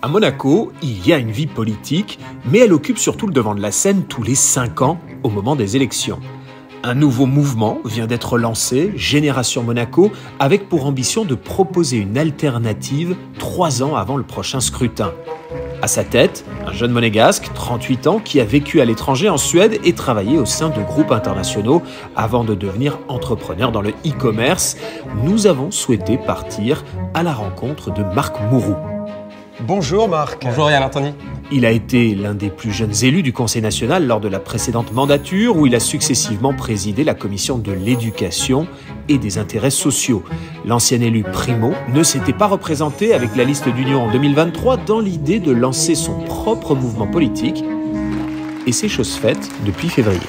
À Monaco, il y a une vie politique, mais elle occupe surtout le devant de la scène tous les 5 ans, au moment des élections. Un nouveau mouvement vient d'être lancé, Génération Monaco, avec pour ambition de proposer une alternative 3 ans avant le prochain scrutin. À sa tête, un jeune monégasque, 38 ans, qui a vécu à l'étranger en Suède et travaillé au sein de groupes internationaux avant de devenir entrepreneur dans le e-commerce. Nous avons souhaité partir à la rencontre de Marc Mourou. Bonjour Marc. Bonjour Yann Anthony. Il a été l'un des plus jeunes élus du Conseil national lors de la précédente mandature où il a successivement présidé la commission de l'éducation et des intérêts sociaux. L'ancien élu Primo ne s'était pas représenté avec la liste d'union en 2023 dans l'idée de lancer son propre mouvement politique et c'est chose faite depuis février.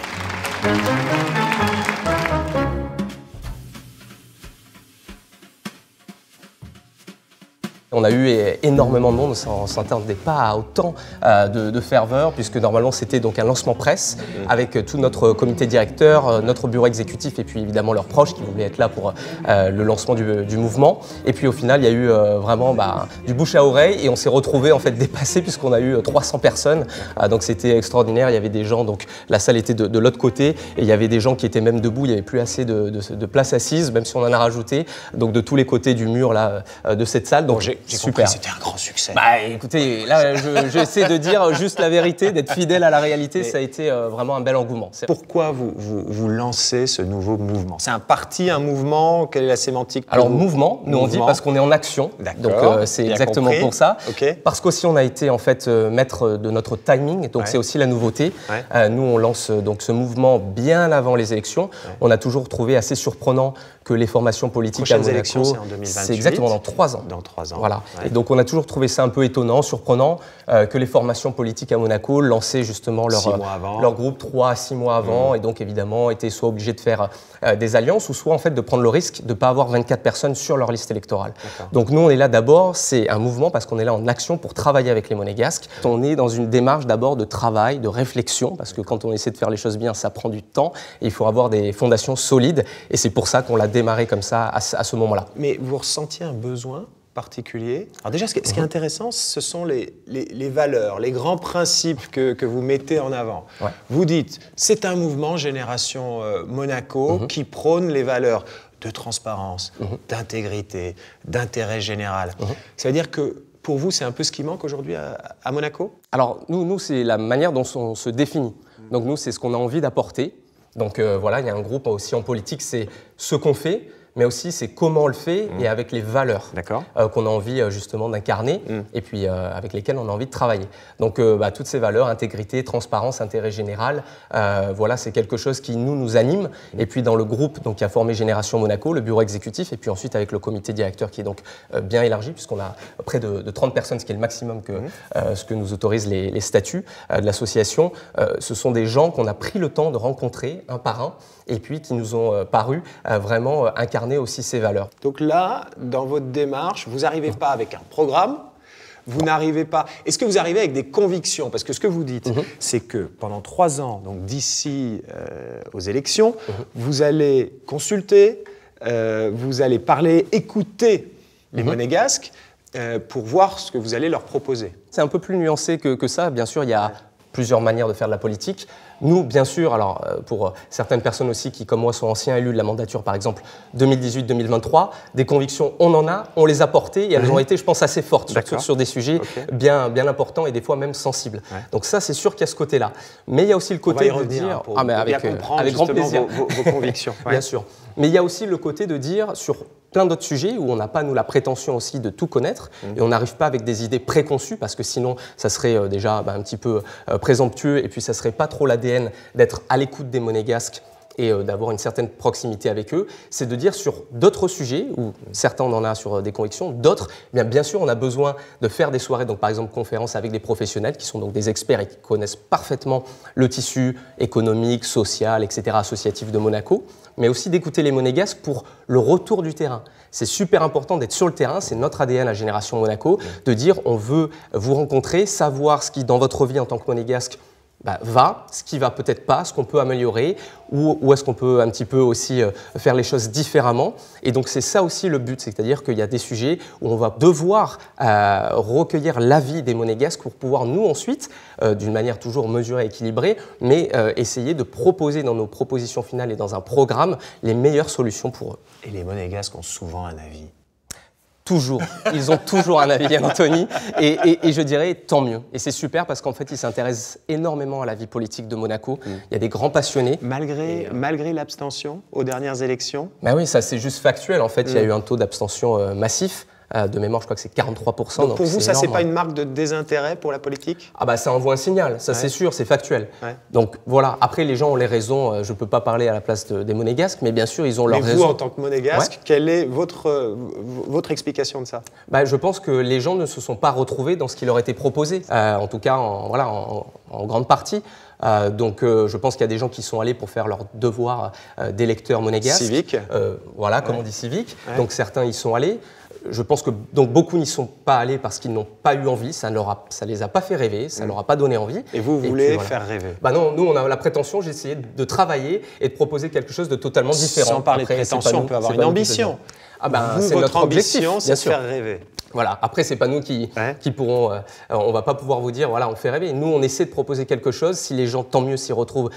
On a eu énormément de monde, on ne s'attendait pas à autant de ferveur puisque normalement c'était donc un lancement presse avec tout notre comité directeur, notre bureau exécutif et puis évidemment leurs proches qui voulaient être là pour le lancement du mouvement. Et puis au final il y a eu vraiment du bouche à oreille et on s'est retrouvés en fait dépassés puisqu'on a eu 300 personnes. Donc c'était extraordinaire, il y avait des gens, donc la salle était de l'autre côté et il y avait des gens qui étaient même debout, il n'y avait plus assez de place assise même si on en a rajouté. Donc de tous les côtés du mur là, de cette salle. Donc, J'ai compris, c'était un grand succès. Écoutez, là, j'essaie de dire juste la vérité, d'être fidèle à la réalité. Ça a été vraiment un bel engouement. Pourquoi vous lancez ce nouveau mouvement? C'est un parti, un mouvement? Quelle est la sémantique? Alors, mouvement, nous on dit parce qu'on est en action. Donc, c'est exactement compris. pour ça. Okay. Parce qu'aussi, on a été en fait maître de notre timing. Donc, c'est aussi la nouveauté. Nous, on lance donc ce mouvement bien avant les élections. On a toujours trouvé assez surprenant que les formations politiques à Monaco, élections, c'est en 2028. C'est exactement dans 3 ans. Dans 3 ans. Voilà. Et donc on a toujours trouvé ça un peu étonnant, surprenant que les formations politiques à Monaco lançaient justement leur groupe 3 à 6 mois avant et donc évidemment étaient soit obligés de faire des alliances ou soit en fait de prendre le risque de ne pas avoir 24 personnes sur leur liste électorale. Donc nous on est là d'abord, c'est un mouvement parce qu'on est là en action pour travailler avec les Monégasques. On est dans une démarche d'abord de travail, de réflexion parce que quand on essaie de faire les choses bien, ça prend du temps et il faut avoir des fondations solides et c'est pour ça qu'on l'a démarré comme ça à ce moment-là. Mais vous ressentiez un besoin particulier? Alors déjà, ce qui est intéressant, ce sont les valeurs, les grands principes que vous mettez en avant. Vous dites, c'est un mouvement Génération Monaco qui prône les valeurs de transparence, d'intégrité, d'intérêt général. Ça veut dire que pour vous, c'est un peu ce qui manque aujourd'hui à Monaco? Alors nous c'est la manière dont on se définit. Donc nous, c'est ce qu'on a envie d'apporter. Donc voilà, il y a un groupe aussi en politique, c'est ce qu'on fait, mais aussi c'est comment on le fait et avec les valeurs qu'on a envie justement d'incarner et puis avec lesquelles on a envie de travailler. Donc toutes ces valeurs, intégrité, transparence, intérêt général, voilà, c'est quelque chose qui nous anime. Et puis dans le groupe donc, qui a formé Génération Monaco, le bureau exécutif, et puis ensuite avec le comité directeur qui est donc bien élargi, puisqu'on a près de 30 personnes, ce qui est le maximum que ce que nous autorisent les statuts de l'association. Ce sont des gens qu'on a pris le temps de rencontrer un par un et puis qui nous ont paru vraiment incarner aussi ces valeurs. Donc là, dans votre démarche, vous n'arrivez pas avec un programme, vous n'arrivez pas... Est-ce que vous arrivez avec des convictions? Parce que ce que vous dites, c'est que pendant 3 ans, donc d'ici aux élections, vous allez consulter, vous allez parler, écouter les Monégasques pour voir ce que vous allez leur proposer. C'est un peu plus nuancé que ça. Bien sûr, il y a plusieurs manières de faire de la politique. Nous, bien sûr, alors pour certaines personnes aussi qui, comme moi, sont anciens élus de la mandature, par exemple 2018-2023, des convictions, on en a, on les a portées et elles ont été, je pense, assez fortes sur des sujets bien importants et des fois même sensibles. Donc ça, c'est sûr qu'il y a ce côté-là. Mais il y a aussi le côté de dire... avec grand plaisir. Vos convictions. Bien sûr. Mais il y a aussi le côté de dire sur plein d'autres sujets où on n'a pas, nous, la prétention aussi de tout connaître et on n'arrive pas avec des idées préconçues parce que sinon, ça serait déjà un petit peu présomptueux et puis ça serait pas trop l'ADN d'être à l'écoute des Monégasques et d'avoir une certaine proximité avec eux, c'est de dire sur d'autres sujets, où certains on en a sur des convictions, d'autres, bien sûr on a besoin de faire des soirées, donc par exemple conférences avec des professionnels qui sont donc des experts et qui connaissent parfaitement le tissu économique, social, etc., associatif de Monaco, mais aussi d'écouter les Monégasques pour le retour du terrain. C'est super important d'être sur le terrain, c'est notre ADN à Génération Monaco, de dire on veut vous rencontrer, savoir ce qui dans votre vie en tant que Monégasque va, ce qui va peut-être pas, ce qu'on peut améliorer, ou est-ce qu'on peut un petit peu aussi faire les choses différemment. Et donc c'est ça aussi le but, c'est-à-dire qu'il y a des sujets où on va devoir recueillir l'avis des monégasques pour pouvoir nous ensuite, d'une manière toujours mesurée et équilibrée, mais essayer de proposer dans nos propositions finales et dans un programme les meilleures solutions pour eux. Et les monégasques ont souvent un avis. Toujours. Ils ont toujours un avis, Anthony. Et je dirais tant mieux. Et c'est super parce qu'en fait, ils s'intéressent énormément à la vie politique de Monaco. Il y a des grands passionnés. Malgré l'abstention aux dernières élections? Ben oui, ça c'est juste factuel. En fait, il y a eu un taux d'abstention massif. De mémoire, je crois que c'est 43%. Donc pour vous, ça, c'est pas une marque de désintérêt pour la politique? Ah bah ça envoie un signal, ça c'est sûr, c'est factuel. Donc voilà, après les gens ont les raisons, je peux pas parler à la place des monégasques, mais bien sûr ils ont leurs raisons. Mais vous, en tant que monégasque, quelle est votre explication de ça? Bah, je pense que les gens ne se sont pas retrouvés dans ce qui leur était proposé, en tout cas en grande partie. Donc je pense qu'il y a des gens qui sont allés pour faire leur devoir d'électeurs monégasques. Civique. Voilà, comme on dit civique. Donc certains y sont allés. Je pense que donc, beaucoup n'y sont pas allés parce qu'ils n'ont pas eu envie, ça les a pas fait rêver, ça leur a pas donné envie. Et vous voulez faire rêver? Bah non, nous on a la prétention, j'ai essayé de travailler et de proposer quelque chose de totalement différent. Sans parler de prétention, on peut avoir une ambition. Ah ben, c'est notre ambition, c'est de faire rêver. Voilà. Après, c'est pas nous qui pourrons. On va pas pouvoir vous dire, voilà, on fait rêver. Nous, on essaie de proposer quelque chose. Si les gens, tant mieux, s'y retrouvent,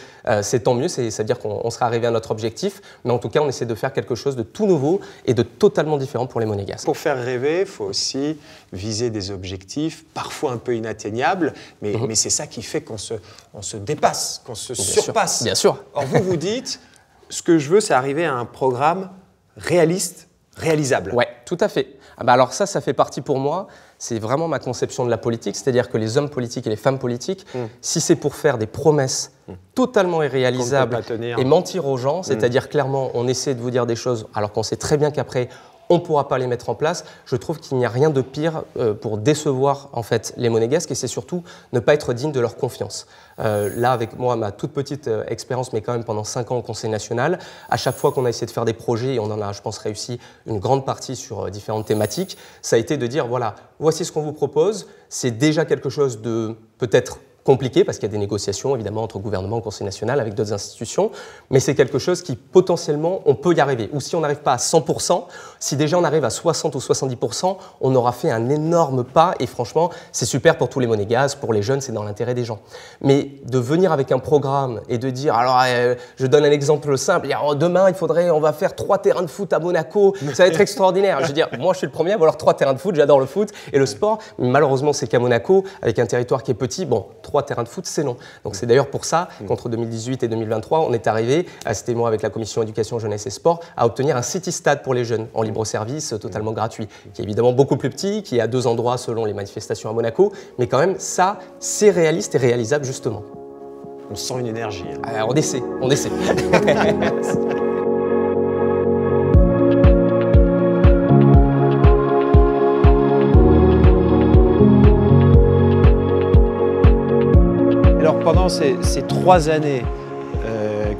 c'est tant mieux. C'est-à-dire qu'on sera arrivé à notre objectif. Mais en tout cas, on essaie de faire quelque chose de tout nouveau et de totalement différent pour les monégasques. Pour faire rêver, il faut aussi viser des objectifs, parfois un peu inatteignables. Mais c'est ça qui fait qu'on se dépasse, qu'on se surpasse. Bien sûr. Or, vous dites, ce que je veux, c'est arriver à un programme réaliste, réalisable. Ouais, tout à fait. Ah bah alors ça fait partie pour moi, c'est vraiment ma conception de la politique, c'est-à-dire que les hommes politiques et les femmes politiques, si c'est pour faire des promesses totalement irréalisables et mentir aux gens, c'est-à-dire clairement on essaie de vous dire des choses alors qu'on sait très bien qu'après on ne pourra pas les mettre en place, je trouve qu'il n'y a rien de pire pour décevoir en fait les monégasques et c'est surtout ne pas être digne de leur confiance. Là, avec moi, ma toute petite expérience, mais quand même pendant 5 ans au Conseil national, à chaque fois qu'on a essayé de faire des projets, et on en a, je pense, réussi une grande partie sur différentes thématiques, ça a été de dire, voilà, voici ce qu'on vous propose, c'est déjà quelque chose de peut-être compliqué parce qu'il y a des négociations évidemment entre gouvernement et Conseil national avec d'autres institutions, mais c'est quelque chose qui potentiellement on peut y arriver. Ou si on n'arrive pas à 100%, si déjà on arrive à 60 ou 70%, on aura fait un énorme pas et franchement c'est super pour tous les monégasques, pour les jeunes, c'est dans l'intérêt des gens. Mais de venir avec un programme et de dire, alors je donne un exemple simple, demain on va faire 3 terrains de foot à Monaco, ça va être extraordinaire. Je veux dire, moi je suis le premier à vouloir 3 terrains de foot, j'adore le foot et le sport, mais malheureusement c'est qu'à Monaco, avec un territoire qui est petit, bon, 3 terrains de foot, c'est non. Donc c'est d'ailleurs pour ça qu'entre 2018 et 2023, on est arrivé, c'était moi avec la commission éducation, jeunesse et sport, à obtenir un city stade pour les jeunes en libre service, totalement gratuit, qui est évidemment beaucoup plus petit, qui est à 2 endroits selon les manifestations à Monaco, mais quand même ça, c'est réaliste et réalisable justement. On sent une énergie. On essaie. Alors pendant ces 3 années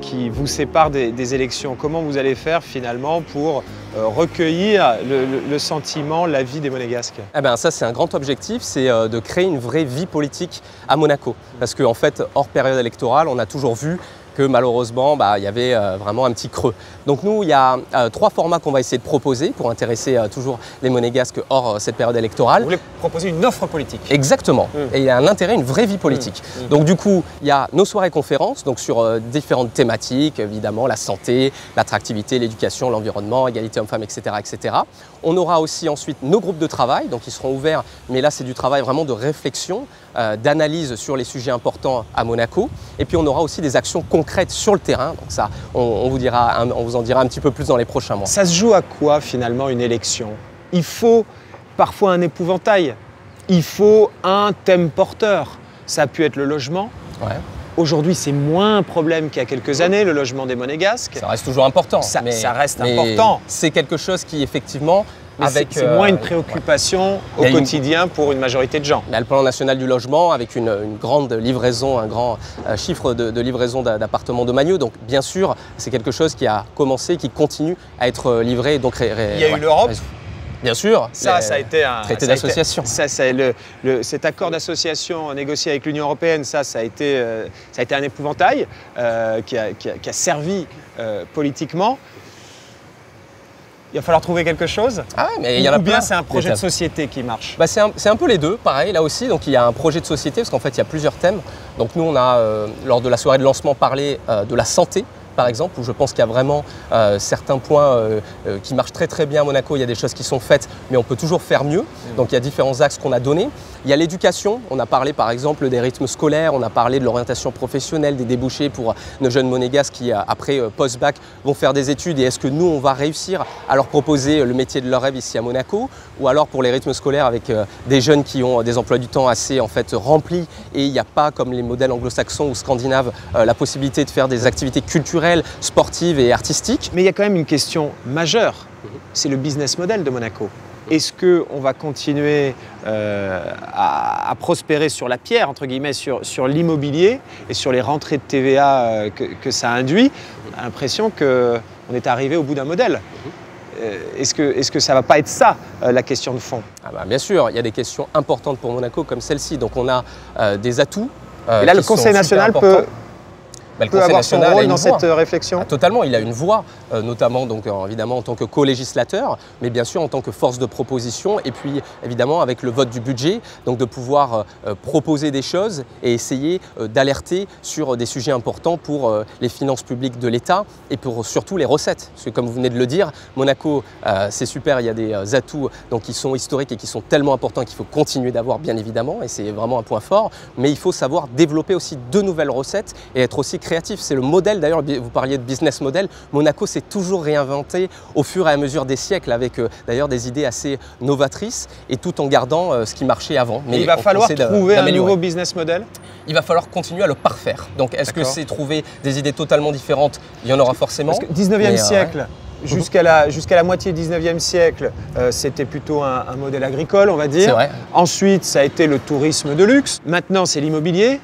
qui vous séparent des élections, comment vous allez faire finalement pour recueillir le sentiment, l'avis des monégasques? Eh ben, ça c'est un grand objectif, c'est de créer une vraie vie politique à Monaco. Parce qu'en fait, hors période électorale, on a toujours vu que malheureusement, il y avait vraiment un petit creux. Donc nous, il y a 3 formats qu'on va essayer de proposer pour intéresser toujours les monégasques hors cette période électorale. Vous voulez proposer une offre politique? Exactement. Et il y a un intérêt, une vraie vie politique. Donc du coup, il y a nos soirées conférences, donc sur différentes thématiques, évidemment la santé, l'attractivité, l'éducation, l'environnement, égalité hommes-femmes, etc., etc. On aura aussi ensuite nos groupes de travail, donc ils seront ouverts, mais là c'est du travail vraiment de réflexion, d'analyse sur les sujets importants à Monaco. Et puis on aura aussi des actions concrètes sur le terrain. Donc ça, on vous en dira un petit peu plus dans les prochains mois. Ça se joue à quoi finalement une élection? Il faut parfois un épouvantail. Il faut un thème porteur. Ça a pu être le logement. Ouais. Aujourd'hui, c'est moins un problème qu'il y a quelques années, le logement des monégasques. Ça reste toujours important. Ça reste important. C'est quelque chose qui effectivement... C'est moins une préoccupation au quotidien pour une majorité de gens. Il y a le plan national du logement avec une grande livraison, un grand chiffre de livraison d'appartements de Magneux. Donc bien sûr, c'est quelque chose qui a commencé, qui continue à être livré. Donc, il y a eu l'Europe. Bien sûr. Ça a été un traité d'association. Cet accord d'association négocié avec l'Union européenne, ça a été un épouvantail qui a servi politiquement. Il va falloir trouver quelque chose. Ah ouais, mais il y en a ou bien plein. C'est un projet de société qui marche. Bah, c'est un peu les deux, pareil, là aussi. Donc il y a un projet de société, parce qu'en fait, il y a plusieurs thèmes. Donc nous, on a, lors de la soirée de lancement, parlé de la santé, par exemple, où je pense qu'il y a vraiment certains points qui marchent très très bien à Monaco. Il y a des choses qui sont faites, mais on peut toujours faire mieux. Donc il y a différents axes qu'on a donnés. Il y a l'éducation. On a parlé par exemple des rythmes scolaires, on a parlé de l'orientation professionnelle, des débouchés pour nos jeunes monégasques qui, après post-bac, vont faire des études. Et est-ce que nous, on va réussir à leur proposer le métier de leur rêve ici à Monaco? Ou alors pour les rythmes scolaires avec des jeunes qui ont des emplois du temps assez en fait remplis et il n'y a pas, comme les modèles anglo-saxons ou scandinaves, la possibilité de faire des activités culturelles, sportives et artistiques. Mais il y a quand même une question majeure, c'est le business model de Monaco. Est-ce qu'on va continuer à prospérer sur la pierre, entre guillemets, sur l'immobilier et sur les rentrées de TVA que ça induit? On a l'impression qu'on est arrivé au bout d'un modèle. Est-ce que ça ne va pas être ça, la question de fond? Bien sûr, il y a des questions importantes pour Monaco comme celle-ci. Donc on a des atouts. Et là, le Conseil national peut avoir son rôle dans cette réflexion? Totalement, il a une voix, notamment donc, évidemment en tant que co-législateur, mais bien sûr en tant que force de proposition, et puis évidemment avec le vote du budget, donc de pouvoir proposer des choses et essayer d'alerter sur des sujets importants pour les finances publiques de l'État et pour surtout les recettes. Parce que comme vous venez de le dire, Monaco, c'est super, il y a des atouts donc, qui sont historiques et qui sont tellement importants qu'il faut continuer d'avoir bien évidemment, et c'est vraiment un point fort, mais il faut savoir développer aussi de nouvelles recettes et être aussi créatif. C'est le modèle, d'ailleurs, vous parliez de business model. Monaco s'est toujours réinventé au fur et à mesure des siècles avec d'ailleurs des idées assez novatrices et tout en gardant ce qui marchait avant. Mais il va falloir trouver un nouveau business model? Il va falloir continuer à le parfaire. Donc est-ce que c'est trouver des idées totalement différentes? Il y en aura forcément. Parce que 19e siècle, jusqu'à la moitié du 19e siècle, c'était plutôt un modèle agricole, on va dire. C'est vrai. Ensuite, ça a été le tourisme de luxe. Maintenant, c'est l'immobilier.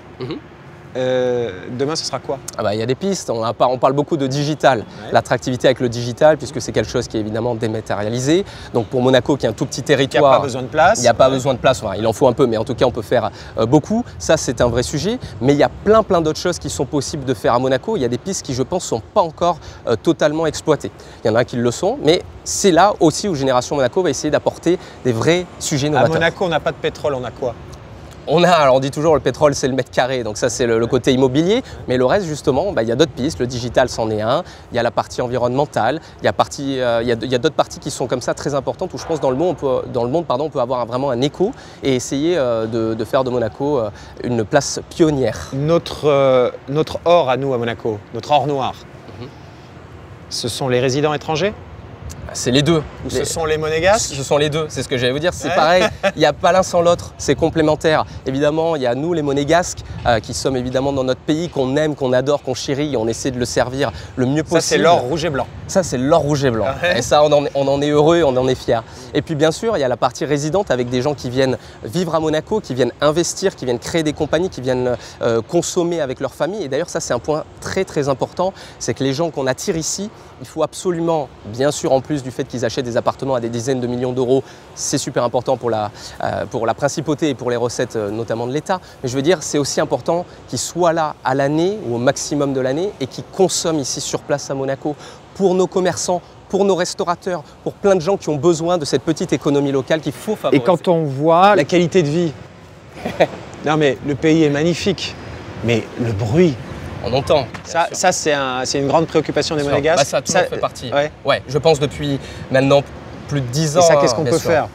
Demain, ce sera quoi? Il y a des pistes, on parle beaucoup de digital, l'attractivité avec le digital puisque c'est quelque chose qui est évidemment dématérialisé. Donc pour Monaco qui est un tout petit territoire, il n'y a pas besoin de place. Il n'y a pas besoin de place, il en faut un peu mais en tout cas on peut faire beaucoup. Ça c'est un vrai sujet, mais il y a plein d'autres choses qui sont possibles de faire à Monaco. Il y a des pistes qui je pense ne sont pas encore totalement exploitées. Il y en a qui le sont, mais c'est là aussi où Génération Monaco va essayer d'apporter des vrais sujets novateurs. À Monaco on n'a pas de pétrole, on a quoi? Alors on dit toujours le pétrole c'est le mètre carré, donc ça c'est le côté immobilier, mais le reste justement, il y a d'autres pistes, le digital c'en est un, il y a la partie environnementale, il y a d'autres parties qui sont comme ça très importantes où je pense dans le monde on peut avoir vraiment un écho et essayer de faire de Monaco une place pionnière. Notre or à nous à Monaco, notre or noir, ce sont les résidents étrangers? C'est les deux. Ou ce sont les monégasques? Ce sont les deux, c'est ce que j'allais vous dire. C'est pareil, il n'y a pas l'un sans l'autre, c'est complémentaire. Évidemment, il y a nous les monégasques qui sommes évidemment dans notre pays, qu'on aime, qu'on adore, qu'on chérit, et on essaie de le servir le mieux possible. Ça, c'est l'or rouge et blanc. Ça, c'est l'or rouge et blanc. Et ça, on en est heureux, on en est fiers. Et puis bien sûr, il y a la partie résidente avec des gens qui viennent vivre à Monaco, qui viennent investir, qui viennent créer des compagnies, qui viennent consommer avec leur famille. Et d'ailleurs, ça, c'est un point très très important, c'est que les gens qu'on attire ici, il faut absolument, bien sûr, en plus du fait qu'ils achètent des appartements à des dizaines de millions d'euros, c'est super important pour la principauté et pour les recettes notamment de l'État. Mais je veux dire, c'est aussi important qu'ils soient là à l'année ou au maximum de l'année et qu'ils consomment ici sur place à Monaco pour nos commerçants, pour nos restaurateurs, pour plein de gens qui ont besoin de cette petite économie locale qu'il faut favoriser. Et quand on voit la qualité de vie, non mais le pays est magnifique, mais le bruit, on entend. Ça c'est une grande préoccupation des Monégasques. Ça fait partie. Ouais, je pense depuis maintenant plus de 10 ans. Et ça, qu'est-ce qu'on peut faire?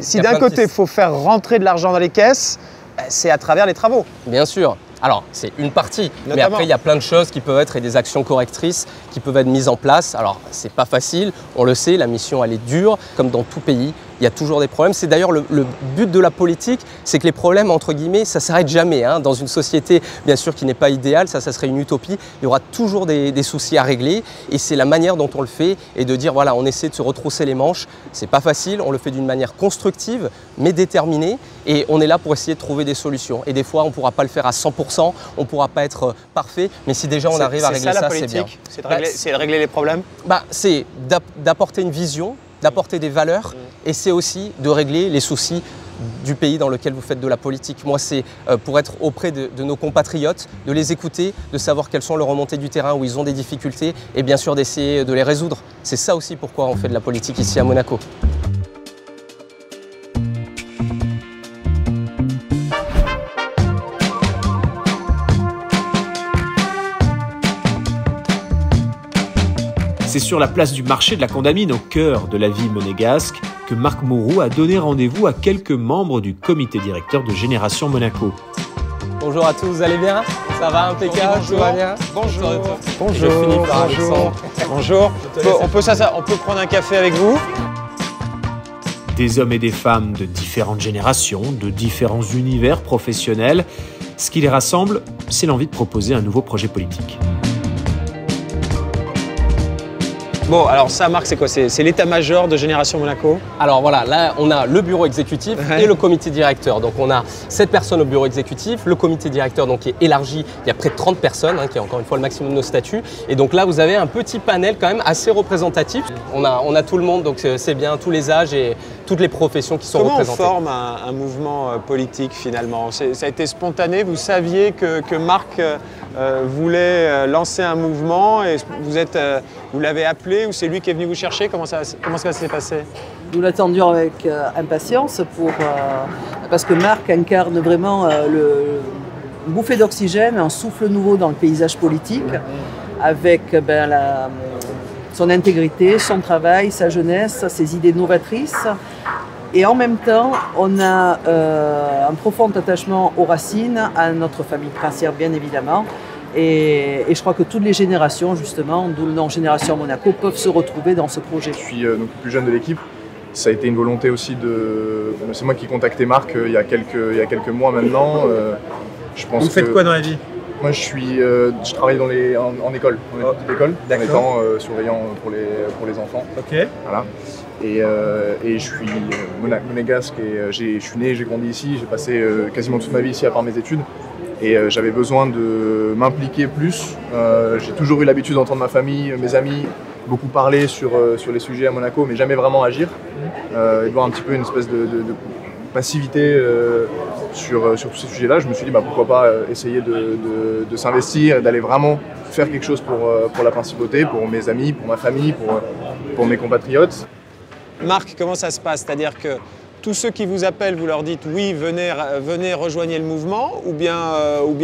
Si d'un côté, il faut faire rentrer de l'argent dans les caisses, c'est à travers les travaux. Bien sûr. Alors, c'est une partie, mais après, il y a plein de choses qui peuvent être et des actions correctrices qui peuvent être mises en place. Alors, c'est pas facile, on le sait, la mission, elle est dure, comme dans tout pays. Il y a toujours des problèmes. C'est d'ailleurs le but de la politique, c'est que les problèmes, entre guillemets, ça ne s'arrête jamais. Dans une société, bien sûr, qui n'est pas idéale, ça serait une utopie. Il y aura toujours des soucis à régler. Et c'est la manière dont on le fait et de dire, voilà, on essaie de se retrousser les manches. C'est pas facile, on le fait d'une manière constructive, mais déterminée. Et on est là pour essayer de trouver des solutions. Et des fois, on ne pourra pas le faire à 100%, on ne pourra pas être parfait. Mais si déjà on arrive à régler ça, c'est bien. C'est de régler les problèmes? C'est d'apporter une vision, d'apporter des valeurs et c'est aussi de régler les soucis du pays dans lequel vous faites de la politique. Moi, c'est pour être auprès de nos compatriotes, de les écouter, de savoir quelles sont leurs remontées du terrain, où ils ont des difficultés et bien sûr d'essayer de les résoudre. C'est ça aussi pourquoi on fait de la politique ici à Monaco. C'est sur la place du marché de la Condamine, au cœur de la vie monégasque, que Marc Mauroux a donné rendez-vous à quelques membres du comité directeur de Génération Monaco. Bonjour à tous, vous allez bien? Ça va, impeccable? Bonjour. Tout va bien? Bonjour. Bonjour. Je finis par Alexandre. Bonjour. On peut prendre un café avec vous? Des hommes et des femmes de différentes générations, de différents univers professionnels. Ce qui les rassemble, c'est l'envie de proposer un nouveau projet politique. Bon, alors ça, Marc, c'est quoi? C'est l'état-major de Génération Monaco? Alors voilà, là, on a le bureau exécutif et le comité directeur. Donc on a 7 personnes au bureau exécutif, le comité directeur donc, qui est élargi, il y a près de 30 personnes, qui est encore une fois le maximum de nos statuts. Et donc là, vous avez un petit panel quand même assez représentatif. On a tout le monde, donc c'est bien, tous les âges et toutes les professions qui sont représentées. Comment on forme un mouvement politique finalement? Ça a été spontané, vous saviez que Marc voulait lancer un mouvement et vous l'avez appelé ou c'est lui qui est venu vous chercher? Comment ça s'est passé? Nous l'attendions avec impatience parce que Marc incarne vraiment une bouffée d'oxygène, un souffle nouveau dans le paysage politique avec son intégrité, son travail, sa jeunesse, ses idées novatrices. Et en même temps, on a un profond attachement aux racines, à notre famille princière bien évidemment. Et je crois que toutes les générations, justement, d'où le nom Génération Monaco, peuvent se retrouver dans ce projet. Je suis donc le plus jeune de l'équipe. Ça a été une volonté aussi de... C'est moi qui ai contacté Marc il y a quelques mois maintenant. Vous faites quoi dans la vie? Moi, je travaille en école, dans les petites écoles, en étant surveillant pour les enfants. Ok. Voilà. Et je suis monégasque et je suis né, j'ai grandi ici, j'ai passé quasiment toute ma vie ici à part mes études. Et j'avais besoin de m'impliquer plus. J'ai toujours eu l'habitude d'entendre ma famille, mes amis, beaucoup parler sur les sujets à Monaco, mais jamais vraiment agir. Et de voir un petit peu une espèce de passivité sur tous ces sujets-là. Je me suis dit pourquoi pas essayer de s'investir et d'aller vraiment faire quelque chose pour la principauté, pour mes amis, pour ma famille, pour mes compatriotes. Marc, comment ça se passe? C'est-à-dire que tous ceux qui vous appellent, vous leur dites oui, venez rejoignez le mouvement, ou bien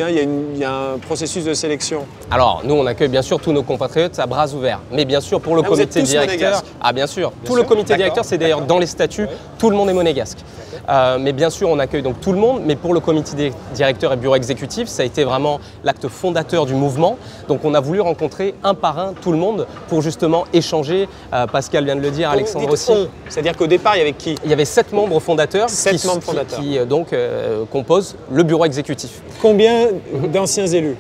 il y a un processus de sélection? Alors, nous, on accueille bien sûr tous nos compatriotes à bras ouverts. Mais bien sûr, pour le comité directeur... Ah, bien sûr. Tout le comité directeur, c'est d'ailleurs dans les statuts, tout le monde est monégasque. Mais bien sûr, on accueille donc tout le monde. Mais pour le comité directeur et bureau exécutif, ça a été vraiment l'acte fondateur du mouvement. Donc, on a voulu rencontrer un par un tout le monde pour justement échanger. Pascal vient de le dire, Alexandre aussi. C'est-à-dire qu'au départ, il y avait qui? Il y avait 7 membres fondateurs qui composent le bureau exécutif. Combien d'anciens élus?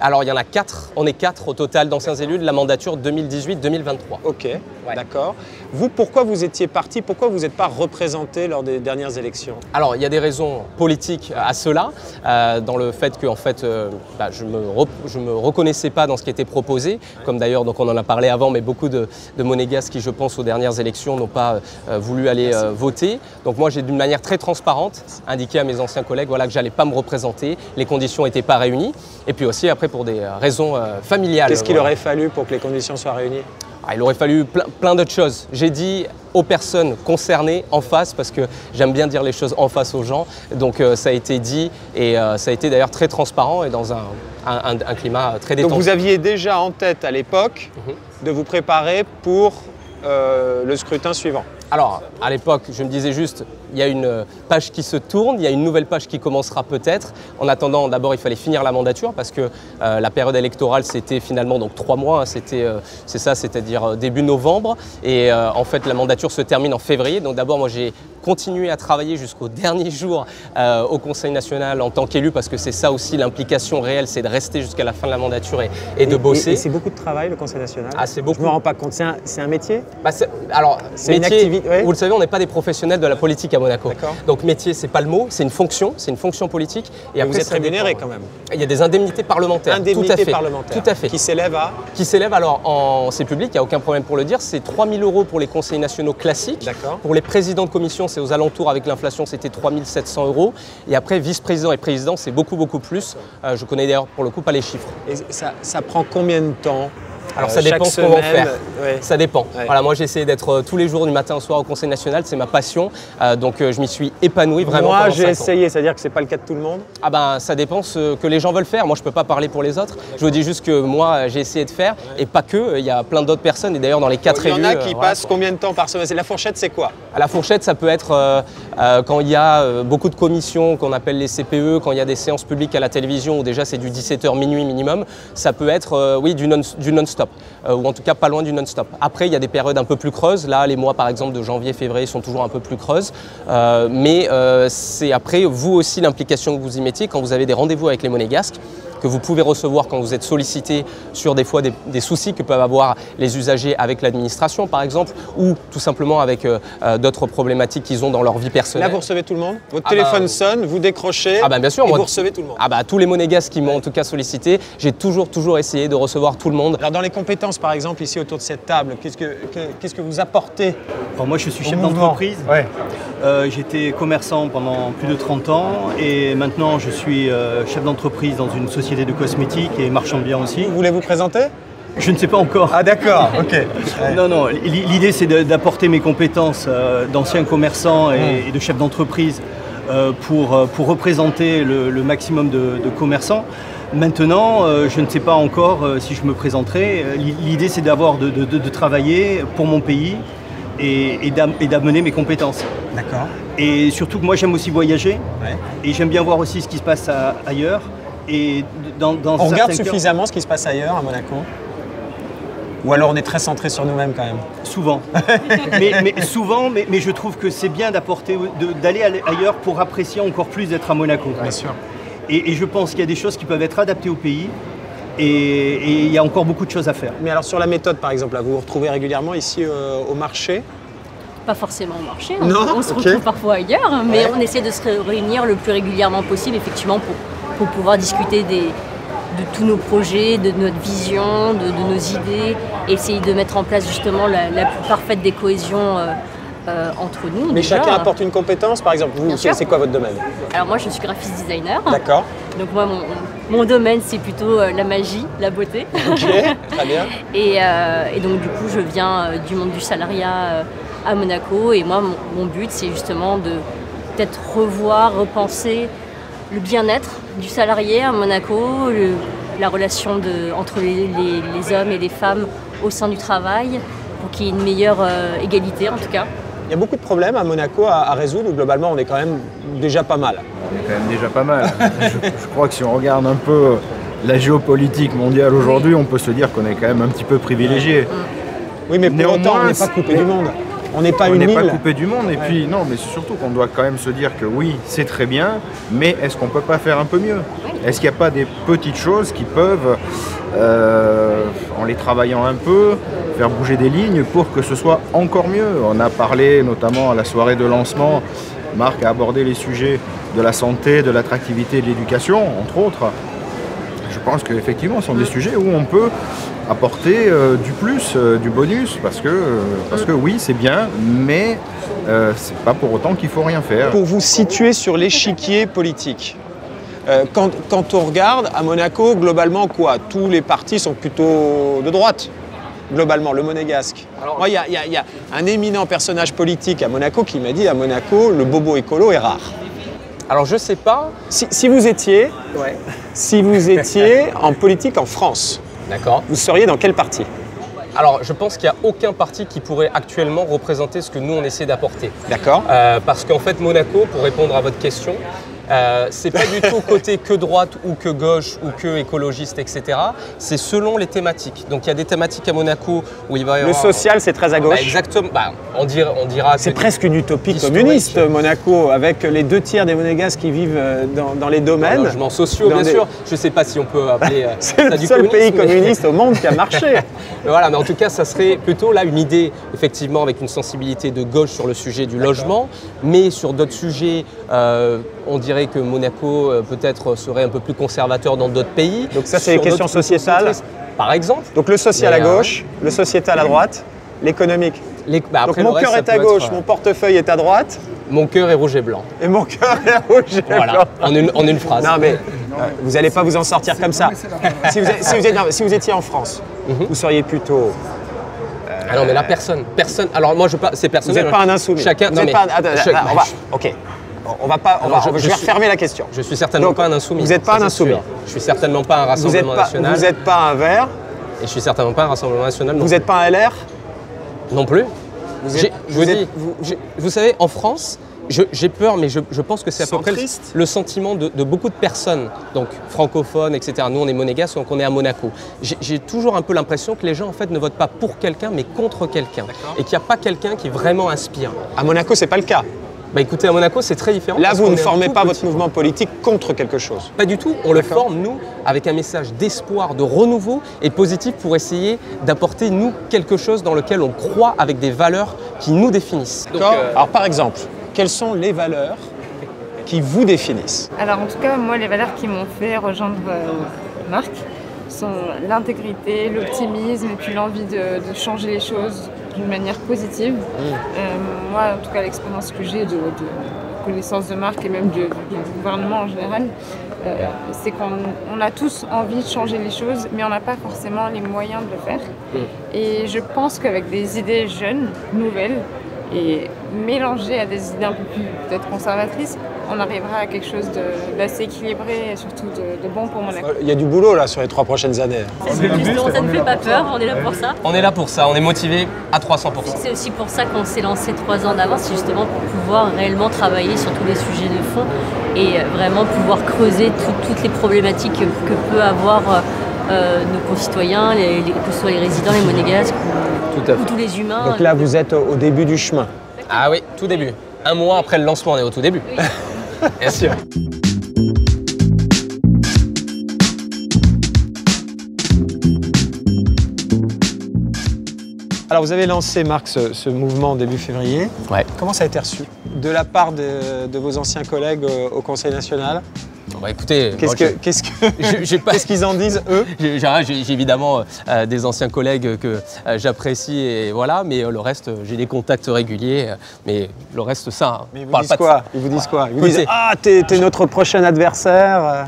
Alors il y en a 4, on est 4 au total d'anciens élus de la mandature 2018-2023. Ok, d'accord. Vous, pourquoi vous étiez parti? Pourquoi vous n'êtes pas représenté lors des dernières élections? Alors il y a des raisons politiques à cela, dans le fait que en fait, je me reconnaissais pas dans ce qui était proposé, comme d'ailleurs donc on en a parlé avant, mais beaucoup de Monégasques qui je pense aux dernières élections n'ont pas voulu aller voter. Donc moi j'ai d'une manière très transparente indiqué à mes anciens collègues que j'allais pas me représenter, les conditions n'étaient pas réunies, et puis aussi après pour des raisons familiales. Qu'est-ce qu'il aurait fallu pour que les conditions soient réunies? Il aurait fallu plein d'autres choses. J'ai dit aux personnes concernées en face, parce que j'aime bien dire les choses en face aux gens. Donc ça a été dit et ça a été d'ailleurs très transparent et dans un climat très détendu. Donc vous aviez déjà en tête à l'époque de vous préparer pour le scrutin suivant? Alors, à l'époque, je me disais juste, il y a une page qui se tourne, il y a une nouvelle page qui commencera peut-être. En attendant, d'abord, il fallait finir la mandature parce que la période électorale, c'était finalement donc 3 mois, c'est ça, c'est-à-dire début novembre. Et en fait, la mandature se termine en février. Donc d'abord, moi, j'ai continué à travailler jusqu'au dernier jour au Conseil national en tant qu'élu parce que c'est ça aussi l'implication réelle, c'est de rester jusqu'à la fin de la mandature et de bosser. Et c'est beaucoup de travail, le Conseil national? Ah, c'est beaucoup. Je ne me rends pas compte. C'est un métier? Alors, c'est une activité. Vous le savez, on n'est pas des professionnels de la politique à Monaco. Donc métier, c'est pas le mot, c'est une fonction politique. Et après, vous êtes rémunéré quand même. Il y a des indemnités parlementaires. Indemnités parlementaires. Tout à fait. Qui s'élèvent à? Qui s'élèvent, alors c'est public, il n'y a aucun problème pour le dire, c'est 3 000 € pour les conseillers nationaux classiques. Pour les présidents de commission, c'est aux alentours, avec l'inflation, c'était 3 700 €. Et après, vice-président et président, c'est beaucoup plus. Je connais d'ailleurs pour le coup pas les chiffres. Et ça prend combien de temps? Alors ça dépend ce qu'on va en faire. Ça dépend. Voilà, moi j'ai essayé d'être tous les jours du matin au soir au Conseil national, c'est ma passion. Donc je m'y suis épanoui vraiment. Moi j'ai essayé, c'est-à-dire que c'est pas le cas de tout le monde? Ah ben ça dépend ce que les gens veulent faire. Moi je peux pas parler pour les autres. Je vous dis juste que moi j'ai essayé de faire et pas que. Il y a plein d'autres personnes et d'ailleurs dans les 4 élus. Il y en a qui passent combien de temps par semaine? La fourchette c'est quoi? La fourchette ça peut être quand il y a beaucoup de commissions qu'on appelle les CPE, quand il y a des séances publiques à la télévision où déjà c'est du 17h minuit minimum. Ça peut être oui du non-stop. Ou en tout cas pas loin du non-stop. Après, il y a des périodes un peu plus creuses. Là, les mois par exemple de janvier, février sont toujours un peu plus creuses. Mais c'est après, vous aussi, l'implication que vous y mettiez quand vous avez des rendez-vous avec les Monégasques, que vous pouvez recevoir quand vous êtes sollicité sur des fois des soucis que peuvent avoir les usagers avec l'administration par exemple, ou tout simplement avec d'autres problématiques qu'ils ont dans leur vie personnelle. Là vous recevez tout le monde? Votre téléphone sonne, vous décrochez bien sûr, et vous recevez tout le monde? Tous les Monégasques qui m'ont en tout cas sollicité, j'ai toujours essayé de recevoir tout le monde. Alors dans les compétences par exemple ici autour de cette table, qu'est-ce que vous apportez? Alors moi je suis chef d'entreprise. J'étais commerçant pendant plus de 30 ans et maintenant je suis chef d'entreprise dans une société de cosmétiques et marchand de biens aussi. Vous voulez vous présenter? Je ne sais pas encore. Ah d'accord, ok. Non, l'idée c'est d'apporter mes compétences d'ancien commerçant et de chef d'entreprise pour représenter le maximum de commerçants. Maintenant, je ne sais pas encore si je me présenterai. L'idée c'est de travailler pour mon pays et d'amener mes compétences. D'accord. Et surtout que moi j'aime aussi voyager et j'aime bien voir aussi ce qui se passe ailleurs. Et on regarde suffisamment ce qui se passe ailleurs à Monaco? Ou alors on est très centré sur nous-mêmes quand même? Souvent. mais je trouve que c'est bien d'aller ailleurs pour apprécier encore plus d'être à Monaco. Bien sûr. Et je pense qu'il y a des choses qui peuvent être adaptées au pays et il y a encore beaucoup de choses à faire. Mais alors sur la méthode par exemple, là, vous vous retrouvez régulièrement ici au marché? Pas forcément au marché, on se retrouve parfois ailleurs, mais on essaie de se réunir le plus régulièrement possible effectivement pour pouvoir discuter de tous nos projets, de notre vision, de nos idées, et essayer de mettre en place justement la plus parfaite des cohésions entre nous. Mais déjà, chacun apporte une compétence, par exemple, vous, c'est quoi votre domaine? Alors moi je suis graphiste designer. D'accord. Donc moi mon domaine c'est plutôt la magie, la beauté. Ok, très bien. Et donc du coup je viens du monde du salariat à Monaco, et moi mon but c'est justement de peut-être repenser le bien-être du salarié à Monaco, la relation entre les hommes et les femmes au sein du travail, pour qu'il y ait une meilleure égalité en tout cas. Il y a beaucoup de problèmes à Monaco à résoudre, ou globalement on est quand même déjà pas mal? On est quand même déjà pas mal. Je crois que si on regarde un peu la géopolitique mondiale aujourd'hui, on peut se dire qu'on est quand même un petit peu privilégié. Oui, mais pour autant on n'est pas coupé du monde. On n'est pas une île. On n'est pas coupé du monde, et puis non, mais c'est surtout qu'on doit quand même se dire que oui, c'est très bien, mais est-ce qu'on ne peut pas faire un peu mieux? Est-ce qu'il n'y a pas des petites choses qui peuvent, en les travaillant un peu, faire bouger des lignes pour que ce soit encore mieux? On a parlé notamment à la soirée de lancement, Marc a abordé les sujets de la santé, de l'attractivité et de l'éducation, entre autres. Je pense qu'effectivement, ce sont des sujets où on peut apporter du plus, du bonus, parce que oui, c'est bien, mais c'est pas pour autant qu'il faut rien faire. Pour vous situer sur l'échiquier politique, quand on regarde à Monaco, globalement quoi? Tous les partis sont plutôt de droite, globalement, le monégasque. Moi, il y a un éminent personnage politique à Monaco qui m'a dit à Monaco, le bobo écolo est rare. Alors je sais pas. Si vous étiez en politique en France, vous seriez dans quel parti? Alors je pense qu'il n'y a aucun parti qui pourrait actuellement représenter ce que nous on essaie d'apporter. D'accord. Parce qu'en fait Monaco, pour répondre à votre question, C'est pas du tout côté que droite ou que gauche ou que écologiste, etc. C'est selon les thématiques. Donc il y a des thématiques à Monaco où il va y avoir... Le social, c'est très à gauche. Exactement. On dira c'est presque une utopie communiste, Monaco, avec les 2 tiers des Monégasques qui vivent dans les domaines. Logements sociaux, bien sûr. Je ne sais pas si on peut appeler c'est le seul pays communiste au monde qui a marché. Voilà, mais en tout cas, ça serait plutôt là une idée, effectivement, avec une sensibilité de gauche sur le sujet du logement, mais sur d'autres sujets, on dirait que Monaco peut-être serait un peu plus conservateur dans d'autres pays. Donc ça, c'est les questions sociétales. Par exemple. Donc le social à gauche, le sociétal à droite, l'économique. Donc mon cœur est à gauche, mon portefeuille est à droite. Mon cœur est rouge et blanc. Et mon cœur est rouge et blanc. En une phrase. Non mais vous n'allez pas vous en sortir comme ça. Si vous étiez en France, vous seriez plutôt... Ah non mais là personne. Alors moi c'est personnel. Vous n'êtes pas un insoumis. Chacun. Je vais refermer la question. Je suis certainement pas un insoumis. Vous n'êtes pas un insoumis. Je suis certainement pas un Rassemblement national. Vous n'êtes pas un Vert. Et je suis certainement pas un Rassemblement national. Vous n'êtes pas un LR. Non plus. Vous savez, en France, j'ai peur, mais je pense que c'est à peu près le sentiment de beaucoup de personnes, donc francophones, etc. Nous, on est monégasques, donc on est à Monaco. J'ai toujours un peu l'impression que les gens, en fait, ne votent pas pour quelqu'un, mais contre quelqu'un. Et qu'il n'y a pas quelqu'un qui vraiment inspire. À Monaco, c'est pas le cas. Bah écoutez, à Monaco, c'est très différent. Là, vous ne formez pas votre mouvement politique contre quelque chose. Pas du tout. On le forme, nous, avec un message d'espoir, de renouveau et positif pour essayer d'apporter, nous, quelque chose dans lequel on croit avec des valeurs qui nous définissent. Alors, par exemple, quelles sont les valeurs qui vous définissent? Alors, en tout cas, moi, les valeurs qui m'ont fait rejoindre Marc sont l'intégrité, l'optimisme et puis l'envie de changer les choses d'une manière positive. Moi, en tout cas, l'expérience que j'ai de connaissance de Marc et même du gouvernement en général, c'est qu'on a tous envie de changer les choses, mais on n'a pas forcément les moyens de le faire. Et je pense qu'avec des idées jeunes, nouvelles, et mélangées à des idées un peu plus peut-être conservatrices, on arrivera à quelque chose d'assez équilibré et surtout de bon pour Monaco. Il y a du boulot là sur les 3 prochaines années. Justement, ça ne fait pas peur, on est là pour ça. On est là pour ça, on est motivé à 300%. C'est aussi pour ça qu'on s'est lancé 3 ans d'avance, c'est justement pour pouvoir réellement travailler sur tous les sujets de fond et vraiment pouvoir creuser toutes les problématiques que peut avoir nos concitoyens, que ce soit les résidents, les monégasques ou tous les humains. Donc là, vous êtes au début du chemin. Ah oui, tout début. 1 mois après le lancement, on est au tout début. Oui. Bien sûr. Alors vous avez lancé, Marc, ce mouvement début février. Ouais. Comment ça a été reçu de la part de vos anciens collègues au Conseil national? Bah écoutez, qu'est-ce qu'ils en disent, eux? J'ai évidemment des anciens collègues que j'apprécie, et voilà, mais le reste, j'ai des contacts réguliers, mais le reste, ça. Mais ils vous disent quoi? Ils vous disent quoi? Ils vous disent ah, t'es notre prochain adversaire.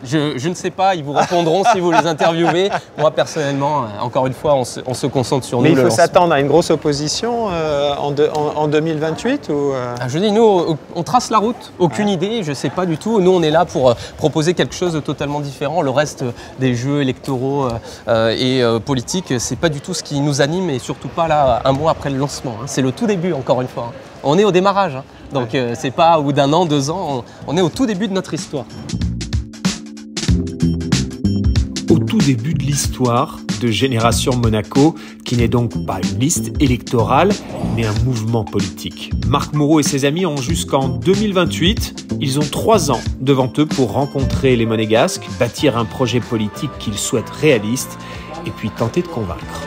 Je ne sais pas, ils vous répondront si vous les interviewez. Moi, personnellement, encore une fois, on se concentre sur nous. Mais il faut s'attendre à une grosse opposition en 2028 ou Je dis, nous, on trace la route, aucune idée, je ne sais pas du tout. Nous, on est là pour proposer quelque chose de totalement différent. Le reste des jeux électoraux et politiques, c'est pas du tout ce qui nous anime et surtout pas là, 1 mois après le lancement. C'est le tout début, encore une fois. On est au démarrage, donc c'est pas au bout d'1 an, 2 ans, on est au tout début de notre histoire. Au tout début de l'histoire de Génération Monaco, qui n'est donc pas une liste électorale, mais un mouvement politique. Marc Moreau et ses amis ont jusqu'en 2028. Ils ont 3 ans devant eux pour rencontrer les Monégasques, bâtir un projet politique qu'ils souhaitent réaliste et puis tenter de convaincre.